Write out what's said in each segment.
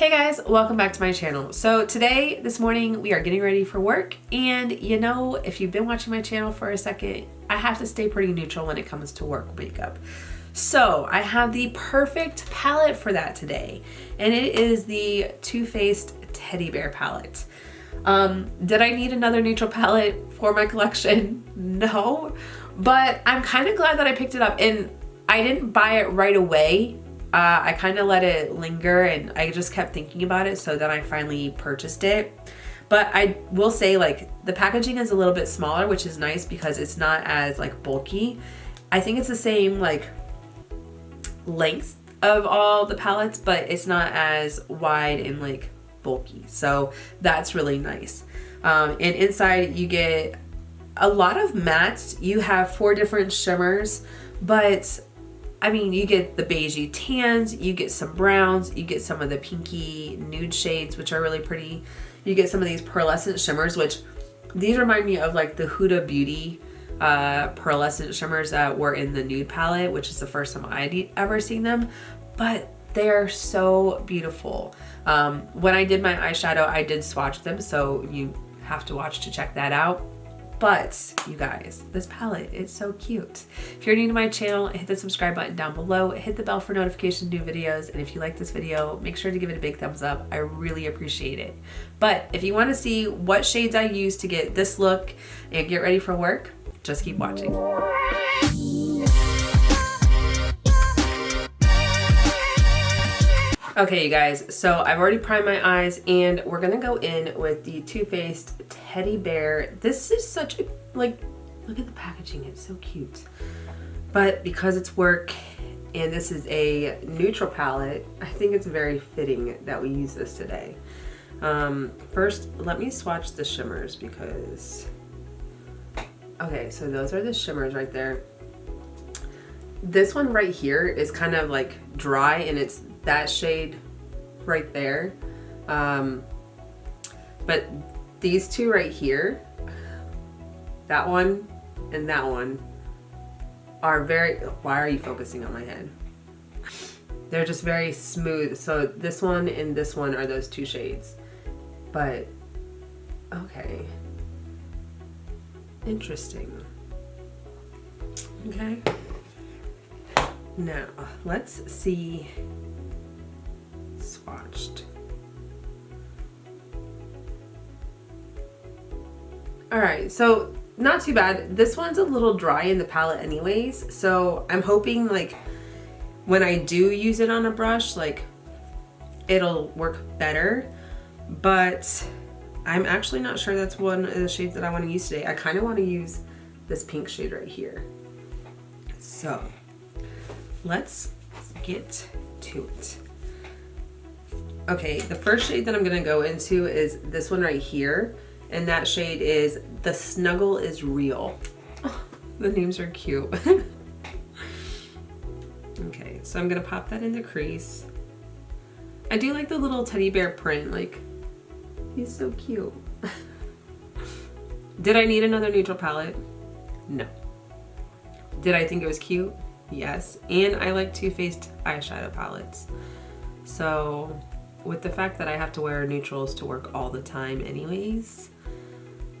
Hey guys, welcome back to my channel. So today, this morning, we are getting ready for work, and you know, if you've been watching my channel for a second, I have to stay pretty neutral when it comes to work makeup. So I have the perfect palette for that today, and it is the Too Faced Teddy Bear palette. Did I need another neutral palette for my collection? No, but I'm kind of glad that I picked it up, and I didn't buy it right away. I kind of let it linger and I just kept thinking about it, so then I finally purchased it. But I will say, like, the packaging is a little bit smaller, which is nice because it's not as like bulky. I think it's the same like length of all the palettes, but it's not as wide and like bulky. So that's really nice. And inside you get a lot of mattes. You have 4 different shimmers, but I mean, you get the beigey tans, you get some browns, you get some of the pinky nude shades, which are really pretty. You get some of these pearlescent shimmers, which these remind me of like the Huda Beauty pearlescent shimmers that were in the nude palette, which is the first time I'd ever seen them, but they are so beautiful. When I did my eyeshadow, I did swatch them, so you have to watch to check that out. But you guys, this palette, it's so cute. If you're new to my channel, hit the subscribe button down below, hit the bell for notifications of new videos, and if you like this video, make sure to give it a big thumbs up. I really appreciate it. But if you want to see what shades I use to get this look and get ready for work, just keep watching. Okay, you guys, so I've already primed my eyes, and we're gonna go in with the Too Faced Teddy Bear. This is such a, like, look at the packaging, it's so cute. But because it's work and this is a neutral palette, I think it's very fitting that we use this today. First, let me swatch the shimmers because, okay, so those are the shimmers right there. This one right here is kind of like dry, and it's that shade right there. But these two right here, that one and that one, are very, why are you focusing on my head? They're just very smooth. So this one and this one are those 2 shades. But okay, interesting. Okay, now let's see swatched. All right, so not too bad. This one's a little dry in the palette anyways, so I'm hoping like when I do use it on a brush, like it'll work better, but I'm actually not sure that's one of the shades that I want to use today. I kind of want to use this pink shade right here. So let's get to it. Okay, the first shade that I'm gonna go into is this one right here, and that shade is The Snuggle is Real. Oh, the names are cute. Okay, so I'm gonna pop that in the crease. I do like the little teddy bear print, like, he's so cute. Did I need another neutral palette? No. Did I think it was cute? Yes, and I like Too Faced eyeshadow palettes. So with the fact that I have to wear neutrals to work all the time anyways,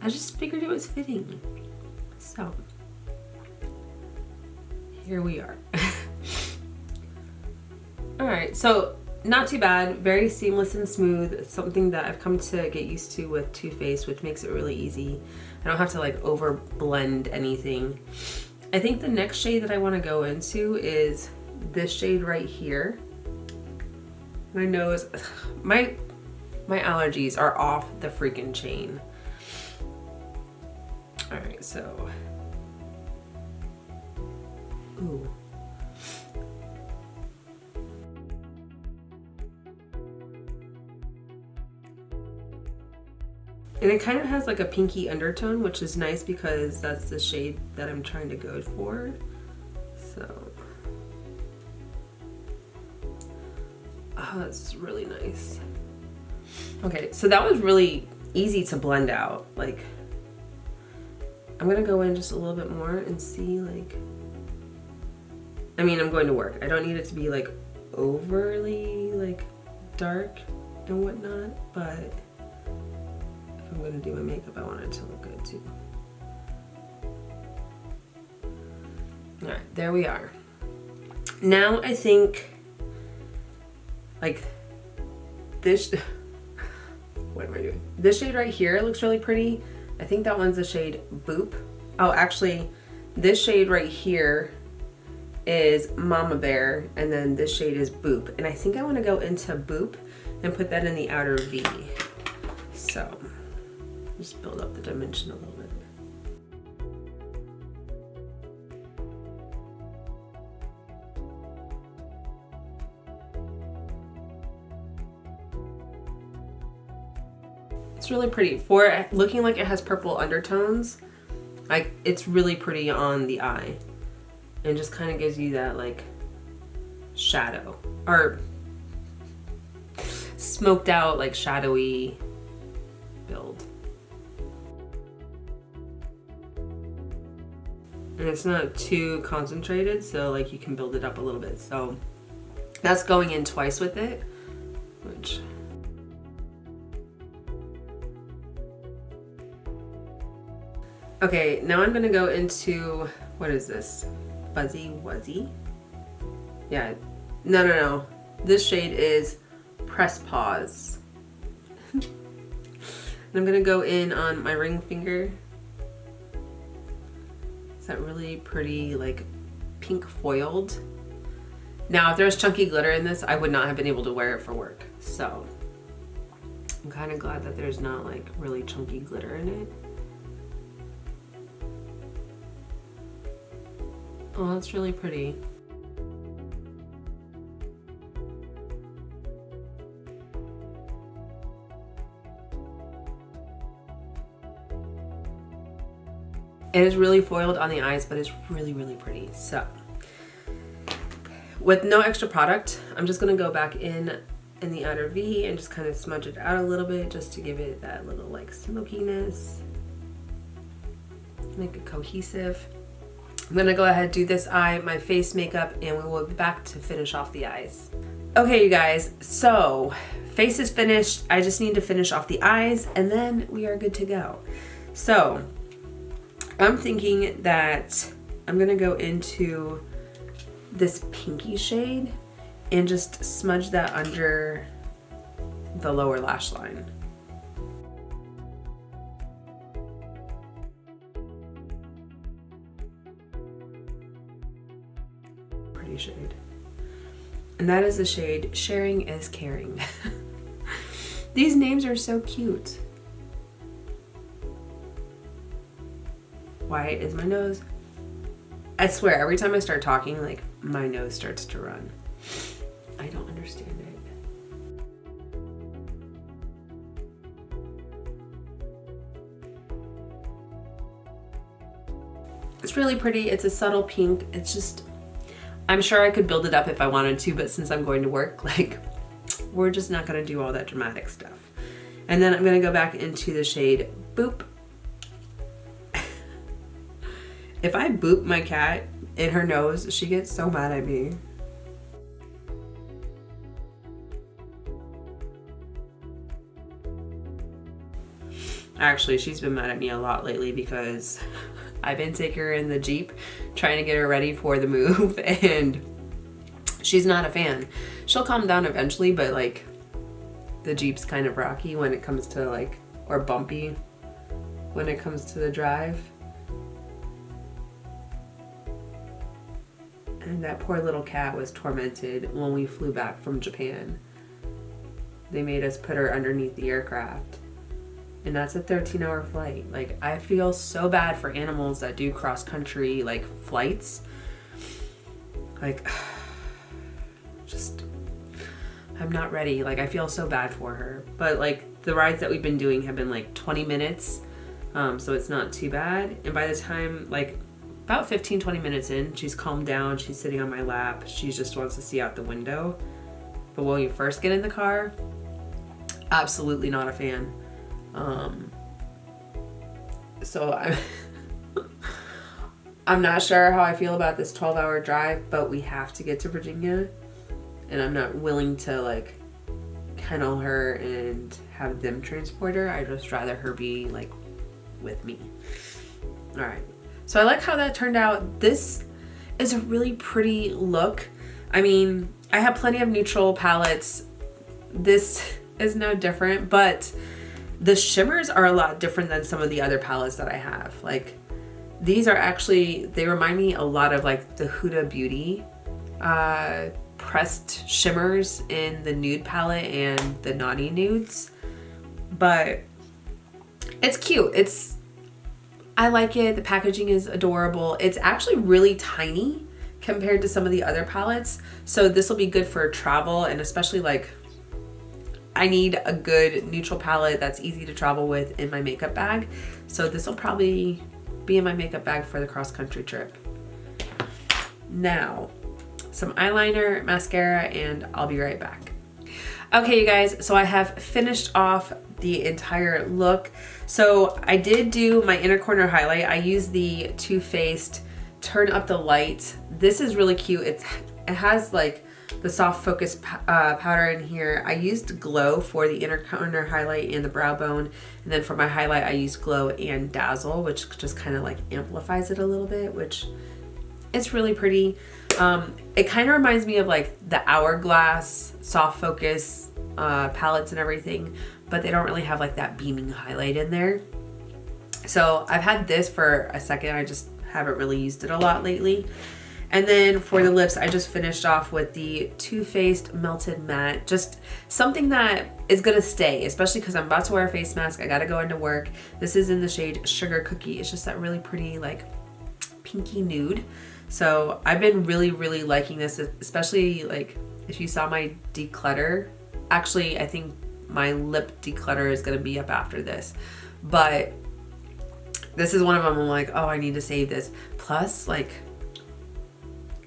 I just figured it was fitting. So here we are. All right, so not too bad, very seamless and smooth. Something that I've come to get used to with Too Faced, which makes it really easy. I don't have to like over blend anything. I think the next shade that I want to go into is this shade right here. My nose, my allergies are off the freaking chain. All right, so, ooh. And it kind of has like a pinky undertone, which is nice because that's the shade that I'm trying to go for. So, oh, that's really nice. Okay, so that was really easy to blend out. Like, I'm gonna go in just a little bit more and see, like, I mean, I'm going to work. I don't need it to be like overly like dark. and whatnot, but if I'm gonna do my makeup, I want it to look good too. All right, there we are. Now I think like this, what am I doing? This shade right here looks really pretty. I think that one's the shade Boop. Oh, actually, this shade right here is Mama Bear, and then this shade is Boop. And I think I want to go into Boop and put that in the outer V. So just build up the dimension a little bit. It's really pretty. For it looking like it has purple undertones, like it's really pretty on the eye. And just kind of gives you that like shadow, or smoked out like shadowy build. And it's not too concentrated, so like you can build it up a little bit. So that's going in twice with it, which okay, now I'm gonna go into, what is this? Fuzzy Wuzzy? Yeah, no. This shade is Press Pause. And I'm gonna go in on my ring finger. It's that really pretty, like, pink foiled. Now, if there's chunky glitter in this, I would not have been able to wear it for work. So, I'm kind of glad that there's not, like, really chunky glitter in it. Oh, that's really pretty. It is really foiled on the eyes, but it's really, really pretty. So, with no extra product, I'm just gonna go back in the outer V and just kind of smudge it out a little bit just to give it that little like smokiness, make it cohesive. I'm gonna go ahead and do this eye, my face makeup, and we will be back to finish off the eyes. Okay, you guys, so face is finished. I just need to finish off the eyes and then we are good to go. So I'm thinking that I'm gonna go into this pinky shade and just smudge that under the lower lash line. Pretty shade. And that is the shade Sharing is Caring. These names are so cute. Why is my nose? I swear, every time I start talking, like, my nose starts to run. I don't understand it. It's really pretty. It's a subtle pink. It's just, I'm sure I could build it up if I wanted to, but since I'm going to work, like, we're just not gonna do all that dramatic stuff. And then I'm gonna go back into the shade Boop. If I boop my cat in her nose, she gets so mad at me. Actually, she's been mad at me a lot lately because I've been taking her in the Jeep trying to get her ready for the move and she's not a fan. She'll calm down eventually, but like the Jeep's kind of rocky when it comes to like, or bumpy when it comes to the drive. And that poor little cat was tormented when we flew back from Japan. They made us put her underneath the aircraft. And that's a 13-hour flight. Like, I feel so bad for animals that do cross-country, like, flights. Like, just, I'm not ready. Like, I feel so bad for her. But, like, the rides that we've been doing have been, like, 20 minutes. So it's not too bad. And by the time, like, about 15-20 minutes in, she's calmed down, she's sitting on my lap, she just wants to see out the window. But when you first get in the car, absolutely not a fan. So I'm not sure how I feel about this 12-hour drive, but we have to get to Virginia, and I'm not willing to like kennel her and have them transport her. I'd just rather her be like with me. All right. So I like how that turned out. This is a really pretty look. I mean, I have plenty of neutral palettes. This is no different, but the shimmers are a lot different than some of the other palettes that I have. Like, these are actually, they remind me a lot of like the Huda Beauty pressed shimmers in the nude palette and the Naughty Nudes. But it's cute. I like it. The packaging is adorable. It's actually really tiny compared to some of the other palettes. So this will be good for travel, and especially like I need a good neutral palette that's easy to travel with in my makeup bag. So this will probably be in my makeup bag for the cross-country trip. Now, some eyeliner, mascara, and I'll be right back. Okay, you guys, so I have finished off the entire look. So I did do my inner corner highlight. I used the Too Faced Turn Up the Light. This is really cute. It has like the soft focus powder in here. I used Glow for the inner corner highlight and the brow bone. And then for my highlight, I used Glow and Dazzle, which just kind of like amplifies it a little bit, which it's really pretty. It kind of reminds me of like the Hourglass soft focus palettes and everything, but they don't really have like that beaming highlight in there. So I've had this for a second. I just haven't really used it a lot lately. And then for the lips, I just finished off with the Too Faced Melted Matte. Just something that is gonna stay, especially because I'm about to wear a face mask. I gotta go into work. This is in the shade Sugar Cookie. It's just that really pretty like pinky nude. So I've been really, really liking this, especially like if you saw my declutter. Actually, I think my lip declutter is gonna be up after this. But this is one of them. I'm like, oh, I need to save this. Plus, like,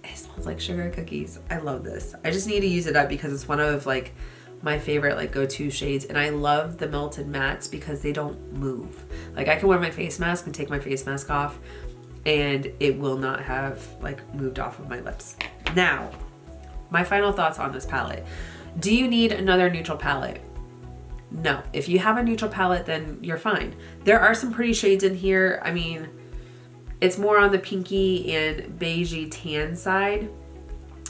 it smells like sugar cookies. I love this. I just need to use it up because it's one of like my favorite like go-to shades. And I love the melted mattes because they don't move. Like, I can wear my face mask and take my face mask off and it will not have like moved off of my lips. Now, my final thoughts on this palette. Do you need another neutral palette? No. If you have a neutral palette, then you're fine. There are some pretty shades in here. I mean, it's more on the pinky and beigey tan side.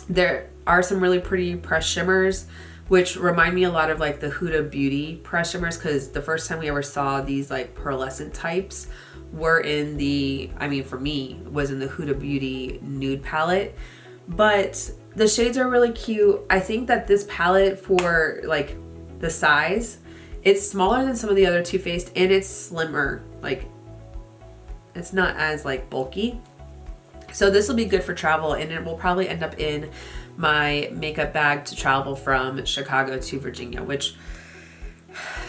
There are some really pretty pressed shimmers, which remind me a lot of like the Huda Beauty pressed shimmers, because the first time we ever saw these like pearlescent types were in the, I mean, for me, was in the Huda Beauty nude palette. But the shades are really cute. I think that this palette, for like the size, it's smaller than some of the other Too Faced and it's slimmer. Like, it's not as like bulky. So this will be good for travel, and it will probably end up in my makeup bag to travel from Chicago to Virginia, which,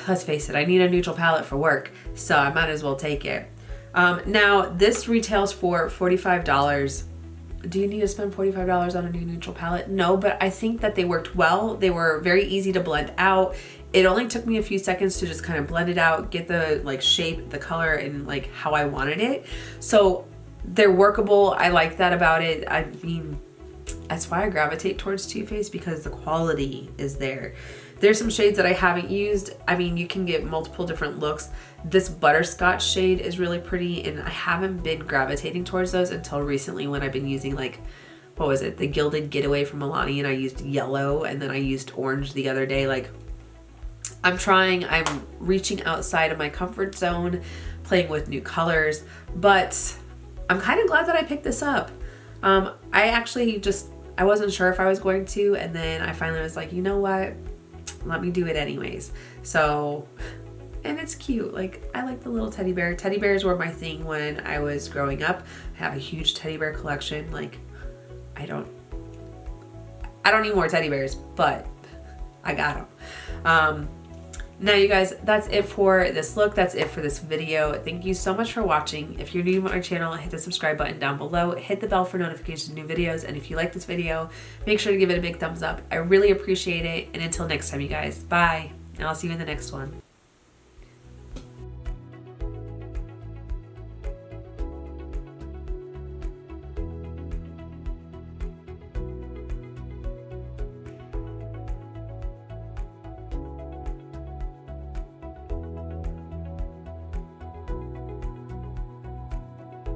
let's face it, I need a neutral palette for work, so I might as well take it. Now this retails for $45. Do you need to spend $45 on a new neutral palette? No, but I think that they worked well. They were very easy to blend out. It only took me a few seconds to just kind of blend it out, get the like shape, the color, and like how I wanted it. So they're workable. I like that about it. I mean, that's why I gravitate towards Too Faced, because the quality is there. There's some shades that I haven't used. I mean, you can get multiple different looks. This butterscotch shade is really pretty, and I haven't been gravitating towards those until recently when I've been using like, what was it? The Gilded Getaway from Milani, and I used yellow, and then I used orange the other day. Like, I'm reaching outside of my comfort zone, playing with new colors, but I'm kind of glad that I picked this up. I wasn't sure if I was going to, and then I finally was like, you know what? Let me do it anyways. So, and it's cute. Like, I like the little teddy bear. Teddy bears were my thing when I was growing up. I have a huge teddy bear collection. Like, I don't need more teddy bears, but I got them. Now you guys, that's it for this look. That's it for this video. Thank you so much for watching. If you're new to my channel, hit the subscribe button down below, hit the bell for notifications of new videos, and if you like this video, make sure to give it a big thumbs up. I really appreciate it. And until next time, you guys, bye, and I'll see you in the next one.